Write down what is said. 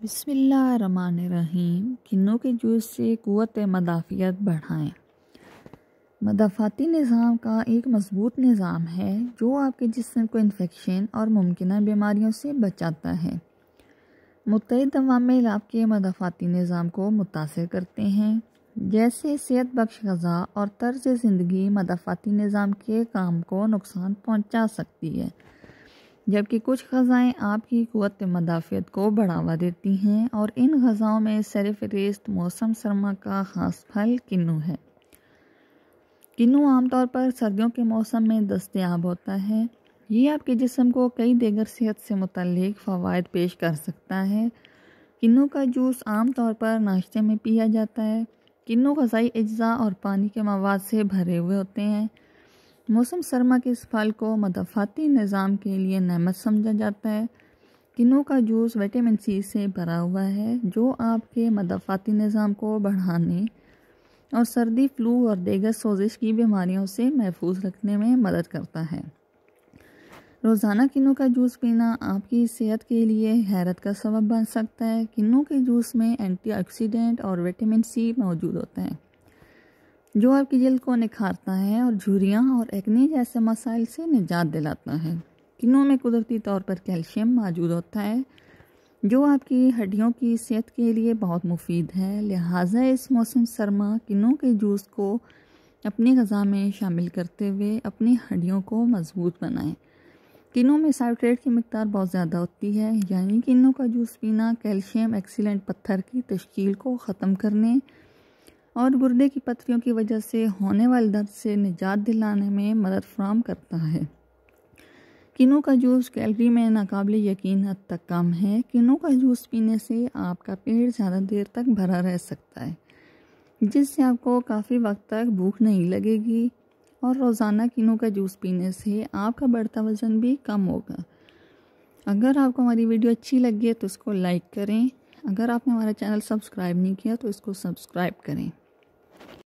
بسم اللہ الرحمن الرحیم۔ کنوں کے جوس سے قوت مدافعت بڑھائیں۔ مدافعتی نظام کا ایک مضبوط نظام ہے جو آپ کے جسم کو انفیکشن اور ممکنہ بیماریوں سے بچاتا ہے۔ متعدد عوامل آپ کے مدافعتی نظام کو متاثر کرتے ہیں، جیسے صحت بخش غذا اور طرز زندگی مدافعتی نظام کے کام کو نقصان پہنچا سکتی ہے، جبکہ کچھ غذائیں آپ کی قوت مدافعت کو بڑھاوا دیتی ہیں، اور ان غذاؤں میں سرفہرست موسم سرما کا خاص پھل کنو ہے۔ کنو عام طور پر سردیوں کے موسم میں دستیاب ہوتا ہے۔ یہ آپ کے جسم کو کئی دیگر صحت سے متعلق فوائد پیش کر سکتا ہے۔ کنو کا جوس عام طور پر ناشتے میں پیا جاتا ہے۔ کنو غذائی اجزاء اور پانی کے مواد سے بھرے ہوئے ہوتے ہیں۔ موسم سرما کے اس پھل کو مدافعتی نظام کے لیے نعمت سمجھا جاتا ہے۔ کنو کا جوس وٹامن سی سے بھرا ہوا ہے، جو آپ کے مدافعتی نظام کو بڑھانے اور سردی، فلو اور دیگر سوزش کی بیماریوں سے محفوظ رکھنے میں مدد کرتا ہے۔ روزانہ کنو کا جوس پینا آپ کی صحت کے لیے حیرت کا سبب بن سکتا ہے۔ کنو کے جوس میں اینٹی آکسیڈنٹ اور وٹامن سی موجود ہوتا ہے، جو آپ کی جلد کو نکھارتا ہے اور جھریاں اور ایکنی جیسے مسائل سے نجات دلاتا ہے۔ کنو میں قدرتی طور پر کیلشیم موجود ہوتا ہے، جو آپ کی ہڈیوں کی صحت کے لیے بہت مفید ہے، لہٰذا اس موسم سرما کنو کے جوس کو اپنی غذا میں شامل کرتے ہوئے اپنی ہڈیوں کو مضبوط بنائیں۔ کنو میں سائٹریٹ کی مقدار بہت زیادہ ہوتی ہے، یعنی کنو کا جوس پینا کیلشیم ایکسیلنٹ پتھر کی تشکیل کو ختم کرنے اور گردے کی پتھریوں کی وجہ سے ہونے والے درد سے نجات دلانے میں مدد فراہم کرتا ہے۔ کنو کا جوس کیلوری میں ناقابل یقین حد تک کم ہے۔ کنو کا جوس پینے سے آپ کا پیٹ زیادہ دیر تک بھرا رہ سکتا ہے، جس سے آپ کو کافی وقت تک بھوک نہیں لگے گی، اور روزانہ کنو کا جوس پینے سے آپ کا بڑھتا وزن بھی کم ہوگا۔ اگر آپ کو ہماری ویڈیو اچھی لگی ہے تو اس کو لائک کریں۔ اگر آپ نے ہمارا چینل سبسکرائب نہیں کیا تو اس کو سبسکرائب کریں۔